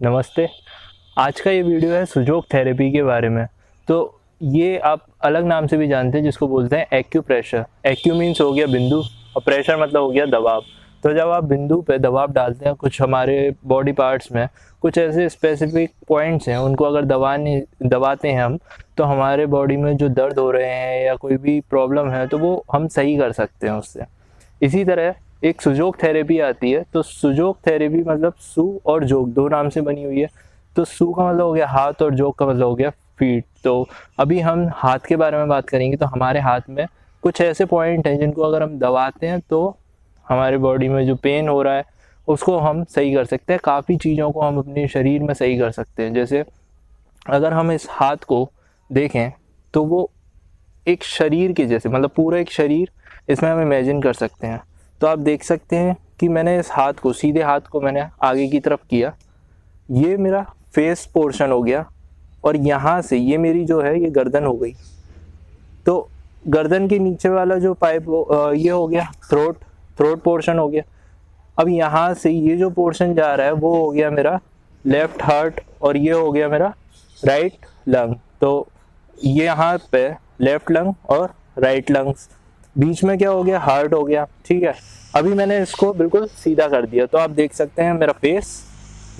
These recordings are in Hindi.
नमस्ते। आज का ये वीडियो है सुजोग थेरेपी के बारे में। तो ये आप अलग नाम से भी जानते हैं जिसको बोलते हैं एक्यूप्रेशर। एक्यू मीन्स हो गया बिंदु और प्रेशर मतलब हो गया दबाव। तो जब आप बिंदु पे दबाव डालते हैं कुछ हमारे बॉडी पार्ट्स में, कुछ ऐसे स्पेसिफिक पॉइंट्स हैं उनको अगर दबाते हैं हम, तो हमारे बॉडी में जो दर्द हो रहे हैं या कोई भी प्रॉब्लम है तो वो हम सही कर सकते हैं उससे। इसी तरह एक सुजोग थेरेपी आती है। तो सुजोग थेरेपी मतलब सु और जोग दो नाम से बनी हुई है। तो सु का मतलब हो गया हाथ और जोग का मतलब हो गया फीट। तो अभी हम हाथ के बारे में बात करेंगे। तो हमारे हाथ में कुछ ऐसे पॉइंट हैं जिनको अगर हम दबाते हैं तो हमारे बॉडी में जो पेन हो रहा है उसको हम सही कर सकते हैं। काफ़ी चीज़ों को हम अपने शरीर में सही कर सकते हैं। जैसे अगर हम इस हाथ को देखें तो वो एक शरीर के जैसे, मतलब पूरा एक शरीर इसमें हम इमेजिन कर सकते हैं। तो आप देख सकते हैं कि मैंने इस हाथ को, सीधे हाथ को मैंने आगे की तरफ किया, ये मेरा फेस पोर्शन हो गया और यहाँ से ये मेरी जो है ये गर्दन हो गई। तो गर्दन के नीचे वाला जो पाइप ये हो गया थ्रोट पोर्शन हो गया। अब यहाँ से ये जो पोर्शन जा रहा है वो हो गया मेरा लेफ्ट हार्ट और ये हो गया मेरा राइट लंग। तो ये यहाँ पे लेफ्ट लंग और राइट लंग्स, बीच में क्या हो गया, हार्ट हो गया। ठीक है, अभी मैंने इसको बिल्कुल सीधा कर दिया। तो आप देख सकते हैं मेरा फेस,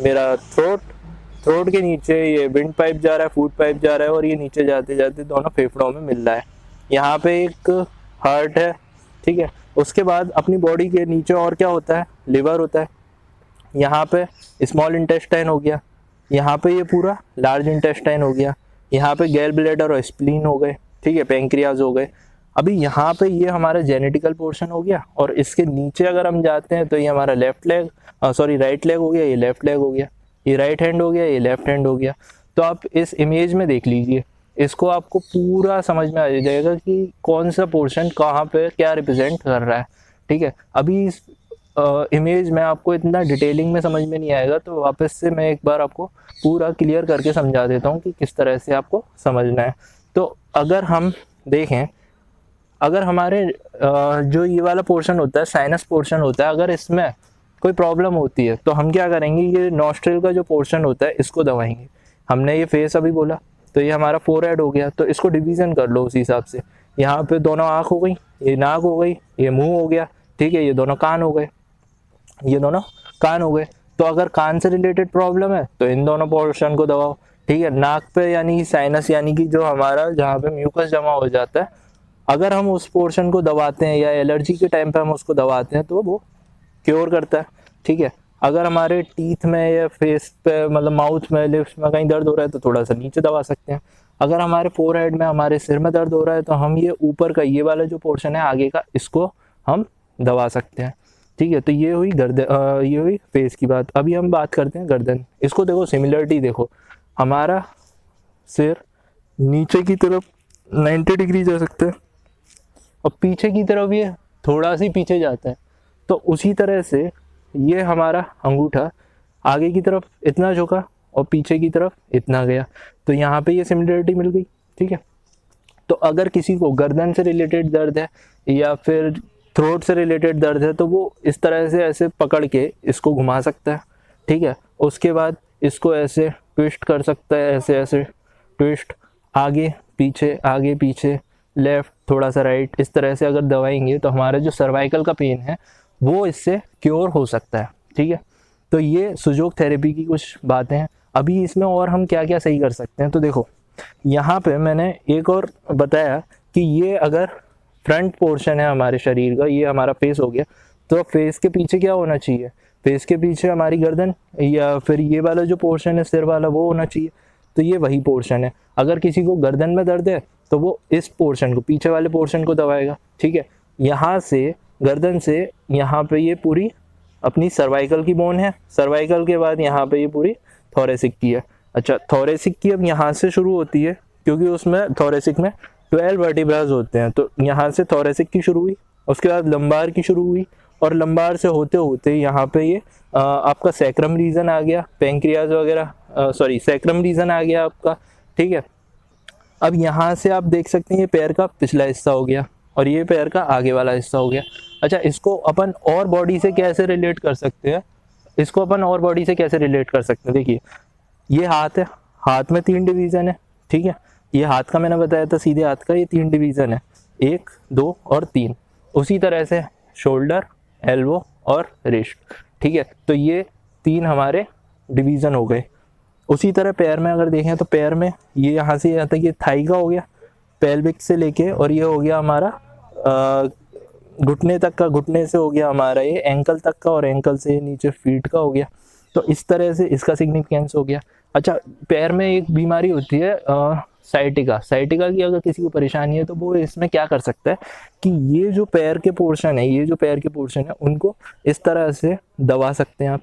मेरा थ्रोट के नीचे ये विंड पाइप जा रहा है, फूड पाइप जा रहा है और ये नीचे जाते जाते दोनों फेफड़ों में मिल रहा है। यहाँ पे एक हार्ट है। ठीक है, उसके बाद अपनी बॉडी के नीचे और क्या होता है, लिवर होता है। यहाँ पे स्मॉल इंटेस्टाइन हो गया, यहाँ पे ये पूरा लार्ज इंटेस्टाइन हो गया, यहाँ पे गैल ब्लैडर और स्प्लीन हो गए। ठीक है, पैंक्रियाज हो गए। अभी यहाँ पे ये हमारा जेनेटिकल पोर्शन हो गया और इसके नीचे अगर हम जाते हैं तो ये हमारा राइट लेग हो गया, ये लेफ्ट लेग हो गया, ये राइट हैंड हो गया, ये लेफ्ट हैंड हो गया। तो आप इस इमेज में देख लीजिए, इसको आपको पूरा समझ में आ जाएगा कि कौन सा पोर्शन कहाँ पे क्या रिप्रेजेंट कर रहा है। ठीक है, अभी इस इमेज में आपको इतना डिटेलिंग में समझ में नहीं आएगा, तो वापस से मैं एक बार आपको पूरा क्लियर करके समझा देता हूँ कि किस तरह से आपको समझना है। तो अगर हम देखें, अगर हमारे जो ये वाला पोर्शन होता है, साइनस पोर्शन होता है, अगर इसमें कोई प्रॉब्लम होती है तो हम क्या करेंगे, ये नॉस्ट्रिल का जो पोर्शन होता है इसको दबाएंगे। हमने ये फेस अभी बोला, तो ये हमारा फोरहेड हो गया। तो इसको डिवीजन कर लो उसी हिसाब से। यहाँ पे दोनों आँख हो गई, ये नाक हो गई, ये मुंह हो गया। ठीक है, ये दोनों कान हो गए, ये दोनों कान हो गए। तो अगर कान से रिलेटेड प्रॉब्लम है तो इन दोनों पोर्शन को दबाओ। ठीक है, नाक पे यानी साइनस, यानी कि जो हमारा जहाँ पे म्यूकस जमा हो जाता है, अगर हम उस पोर्शन को दबाते हैं या एलर्जी के टाइम पे हम उसको दबाते हैं तो वो क्योर करता है। ठीक है, अगर हमारे टीथ में या फेस पे, मतलब माउथ में, लिप्स में कहीं दर्द हो रहा है तो थोड़ा सा नीचे दबा सकते हैं। अगर हमारे फोरहेड में, हमारे सिर में दर्द हो रहा है तो हम ये ऊपर का ये वाला जो पोर्शन है आगे का, इसको हम दबा सकते हैं। ठीक है, तो ये हुई ये हुई फेस की बात। अभी हम बात करते हैं गर्दन। इसको देखो, सिमिलरिटी देखो, हमारा सिर नीचे की तरफ 90 डिग्री जा सकता है और पीछे की तरफ ये थोड़ा सी पीछे जाता है। तो उसी तरह से ये हमारा अंगूठा आगे की तरफ इतना झुका और पीछे की तरफ इतना गया। तो यहाँ पे ये सिमिलरिटी मिल गई। ठीक है, तो अगर किसी को गर्दन से रिलेटेड दर्द है या फिर थ्रोट से रिलेटेड दर्द है तो वो इस तरह से ऐसे पकड़ के इसको घुमा सकता है। ठीक है, उसके बाद इसको ऐसे ट्विस्ट कर सकता है, ऐसे ऐसे ट्विस्ट, आगे पीछे, लेफ्ट थोड़ा सा राइट, इस तरह से अगर दबाएंगे तो हमारा जो सर्वाइकल का पेन है वो इससे क्योर हो सकता है। ठीक है, तो ये सुजोग थेरेपी की कुछ बातें हैं। अभी इसमें और हम क्या क्या सही कर सकते हैं, तो देखो यहाँ पे मैंने एक और बताया कि ये अगर फ्रंट पोर्शन है हमारे शरीर का, ये हमारा फेस हो गया, तो फेस के पीछे क्या होना चाहिए, फेस के पीछे हमारी गर्दन या फिर ये वाला जो पोर्शन है सिर वाला वो होना चाहिए। तो ये वही पोर्शन है। अगर किसी को गर्दन में दर्द है तो वो इस पोर्शन को, पीछे वाले पोर्शन को दबाएगा। ठीक है, यहाँ से गर्दन से यहाँ पे ये पूरी अपनी सर्वाइकल की बोन है, सर्वाइकल के बाद यहाँ पे ये पूरी थोरेसिक की है। अच्छा, थोरेसिक की अब यहाँ से शुरू होती है क्योंकि उसमें थोरेसिक में 12 वर्टिब्रास होते हैं। तो यहाँ से थोरेसिक की शुरू हुई, उसके बाद लंबार की शुरू हुई और लंबार से होते होते यहाँ पे ये आपका सैक्रम रीजन आ गया, पैंक्रियाज वगैरह, सैक्रम रीजन आ गया आपका। ठीक है, अब यहाँ से आप देख सकते हैं ये पैर का पिछला हिस्सा हो गया और ये पैर का आगे वाला हिस्सा हो गया। अच्छा, इसको अपन और बॉडी से कैसे रिलेट कर सकते हैं, इसको अपन और बॉडी से कैसे रिलेट कर सकते हैं, देखिए ये हाथ है, हाथ में 3 डिवीज़न है, ठीक है, ये हाथ का मैंने बताया था, सीधे हाथ का ये 3 डिवीज़न है, 1, 2 और 3। उसी तरह से शोल्डर, एल्बो और रिस्ट, ठीक है, तो ये 3 हमारे डिवीज़न हो गए। उसी तरह पैर में अगर देखें तो पैर में ये यहाँ से यहाँ तक ये थाई का हो गया, पेल्विक से लेके, और ये हो गया हमारा घुटने तक का, घुटने से हो गया हमारा ये एंकल तक का, और एंकल से नीचे फीट का हो गया। तो इस तरह से इसका सिग्निफिकेंस हो गया। अच्छा, पैर में एक बीमारी होती है साइटिका। साइटिका की अगर किसी को परेशानी है तो वो इसमें क्या कर सकता है कि ये जो पैर के पोर्शन है, ये जो पैर के पोर्शन है उनको इस तरह से दबा सकते हैं आप,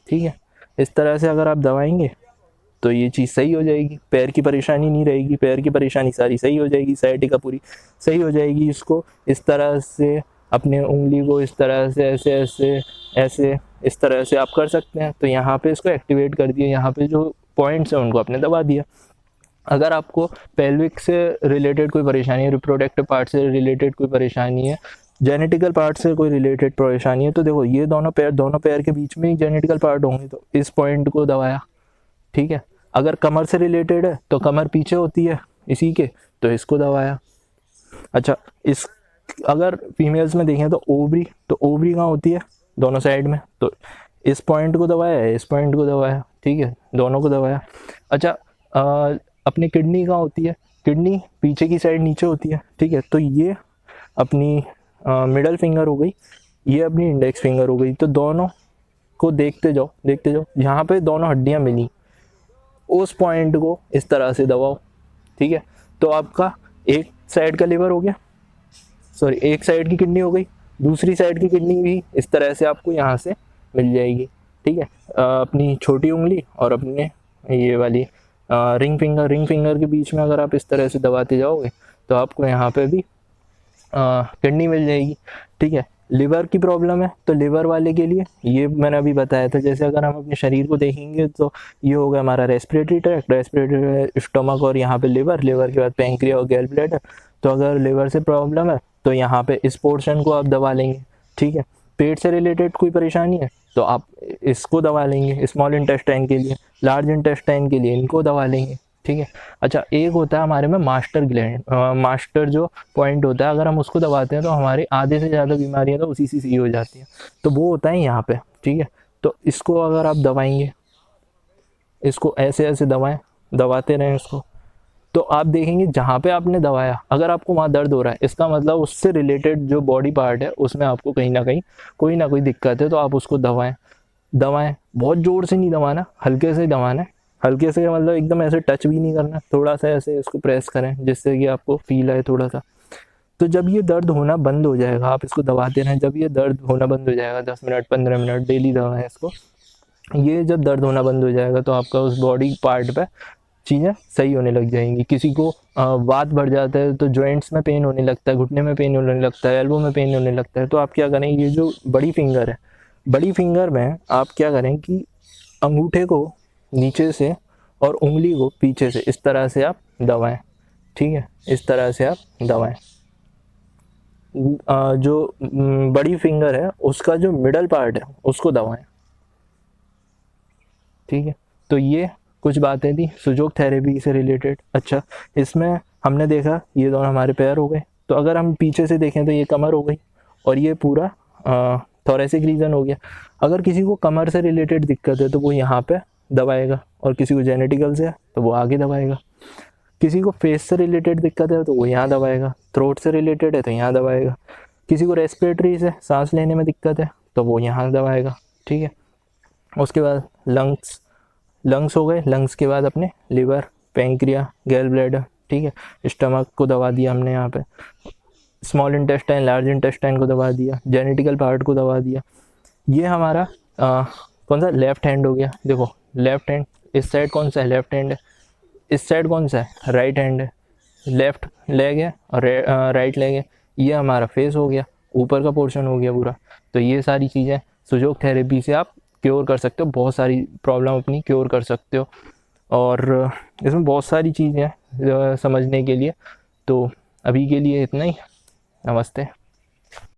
ठीक है। इस तरह से अगर आप दबाएंगे तो ये चीज़ सही हो जाएगी, पैर की परेशानी नहीं रहेगी, पैर की परेशानी सारी सही हो जाएगी, साइटिका पूरी सही हो जाएगी। इसको इस तरह से अपने उंगली को इस तरह से ऐसे ऐसे ऐसे इस तरह से आप कर सकते हैं। तो यहाँ पे इसको एक्टिवेट कर दिया, यहाँ पे जो पॉइंट्स हैं उनको आपने दबा दिया। अगर आपको पेल्विक से रिलेटेड कोई परेशानी है, रिप्रोडक्टिव पार्ट से रिलेटेड कोई परेशानी है, जेनेटिकल पार्ट से कोई रिलेटेड परेशानी है, तो देखो ये दोनों पैर के बीच में ही जेनेटिकल पार्ट होंगे, तो इस पॉइंट को दबाया, ठीक है। अगर कमर से रिलेटेड है तो कमर पीछे होती है इसी के, तो इसको दबाया। अच्छा, इस अगर फीमेल्स में देखें तो ओवरी कहाँ होती है, दोनों साइड में, तो इस पॉइंट को दबाया है, इस पॉइंट को दबाया, ठीक है, दोनों को दबाया। अच्छा, अपनी किडनी कहाँ होती है, किडनी पीछे की साइड नीचे होती है, ठीक है, तो ये अपनी मिडल फिंगर हो गई, ये अपनी इंडेक्स फिंगर हो गई। तो दोनों को देखते जाओ, यहाँ पे दोनों हड्डियाँ मिली, उस पॉइंट को इस तरह से दबाओ, ठीक है। तो आपका एक साइड का लिवर हो गया, सॉरी एक साइड की किडनी हो गई, दूसरी साइड की किडनी भी इस तरह से आपको यहाँ से मिल जाएगी, ठीक है। अपनी छोटी उंगली और अपने ये वाली रिंग फिंगर के बीच में अगर आप इस तरह से दबाते जाओगे तो आपको यहाँ पे भी किडनी मिल जाएगी, ठीक है। लिवर की प्रॉब्लम है तो लिवर वाले के लिए ये मैंने अभी बताया था, जैसे अगर हम अपने शरीर को देखेंगे तो ये होगा हमारा रेस्पिरेटरी ट्रैक्ट, स्टोमक, और यहाँ पे लिवर के बाद पैंक्रिया और गैल ब्लैडर। तो अगर लिवर से प्रॉब्लम है तो यहाँ पे इस पोर्शन को आप दबा लेंगे, ठीक है। पेट से रिलेटेड कोई परेशानी है तो आप इसको दबा लेंगे, स्मॉल इंटेस्टाइन के लिए, लार्ज इंटेस्टाइन के लिए इनको दबा लेंगे, ठीक है। अच्छा, एक होता है हमारे में मास्टर ग्लैंड, मास्टर जो पॉइंट होता है, अगर हम उसको दबाते हैं तो हमारी आधे से ज़्यादा बीमारियां तो उसी से सही हो जाती हैं, तो वो होता है यहाँ पे, ठीक है। तो इसको अगर आप दबाएंगे, इसको ऐसे ऐसे दबाते रहें इसको, तो आप देखेंगे जहाँ पे आपने दबाया, अगर आपको वहाँ दर्द हो रहा है, इसका मतलब उससे रिलेटेड जो बॉडी पार्ट है उसमें आपको कहीं ना कहीं कोई ना कोई दिक्कत है, तो आप उसको दबाएं। बहुत ज़ोर से नहीं दबाना, हल्के से दबाना है, हल्के से मतलब एकदम ऐसे टच भी नहीं करना, थोड़ा सा ऐसे इसको प्रेस करें जिससे कि आपको फील आए थोड़ा सा। तो जब ये दर्द होना बंद हो जाएगा, आप इसको दबाते रहें, जब ये दर्द होना बंद हो जाएगा, 10 मिनट 15 मिनट डेली दबाएं इसको, ये जब दर्द होना बंद हो जाएगा तो आपका उस बॉडी पार्ट पे चीज़ें सही होने लग जाएंगी। किसी को वात बढ़ जाता है तो जॉइंट्स में पेन होने लगता है, घुटने में पेन होने लगता है, एल्बो में पेन होने लगता है, तो आप क्या करें, ये जो बड़ी फिंगर है, बड़ी फिंगर में आप क्या करें कि अंगूठे को नीचे से और उंगली को पीछे से इस तरह से आप दबाएं, ठीक है, इस तरह से आप दबाएं। जो बड़ी फिंगर है उसका जो मिडल पार्ट है उसको दबाएं, ठीक है। तो ये कुछ बातें थी सुजोग थेरेपी से रिलेटेड। अच्छा, इसमें हमने देखा ये दोनों हमारे पैर हो गए, तो अगर हम पीछे से देखें तो ये कमर हो गई और ये पूरा थोरेसिक रीजन हो गया। अगर किसी को कमर से रिलेटेड दिक्कत है तो वो यहाँ पे दबाएगा, और किसी को जेनेटिकल से है तो वो आगे दबाएगा। किसी को फेस से रिलेटेड दिक्कत है तो वो यहाँ दबाएगा, थ्रोट से रिलेटेड है तो यहाँ दबाएगा, किसी को रेस्पिरेटरी से सांस लेने में दिक्कत है तो वो यहाँ दबाएगा, ठीक है। उसके बाद लंग्स हो गए, लंग्स के बाद अपने लिवर, पैंक्रिया, गैल ब्लैडर, ठीक है, स्टमक को दबा दिया हमने, यहाँ पे स्मॉल इंटेस्टाइन, लार्ज इंटेस्टाइन को दबा दिया, जेनेटिकल पार्ट को दबा दिया। ये हमारा कौन सा लेफ्ट हैंड हो गया। देखो लेफ्ट हैंड, इस साइड कौन सा है, लेफ्ट हैंड है, इस साइड कौन सा है, राइट हैंड है। लेफ्ट लेग है और राइट लेग है। ये हमारा फेस हो गया, ऊपर का पोर्शन हो गया पूरा। तो ये सारी चीज़ें सुजोग थेरेपी से आप क्योर कर सकते हो, बहुत सारी प्रॉब्लम अपनी क्योर कर सकते हो, और इसमें बहुत सारी चीज़ें हैं समझने के लिए। तो अभी के लिए इतना ही, नमस्ते।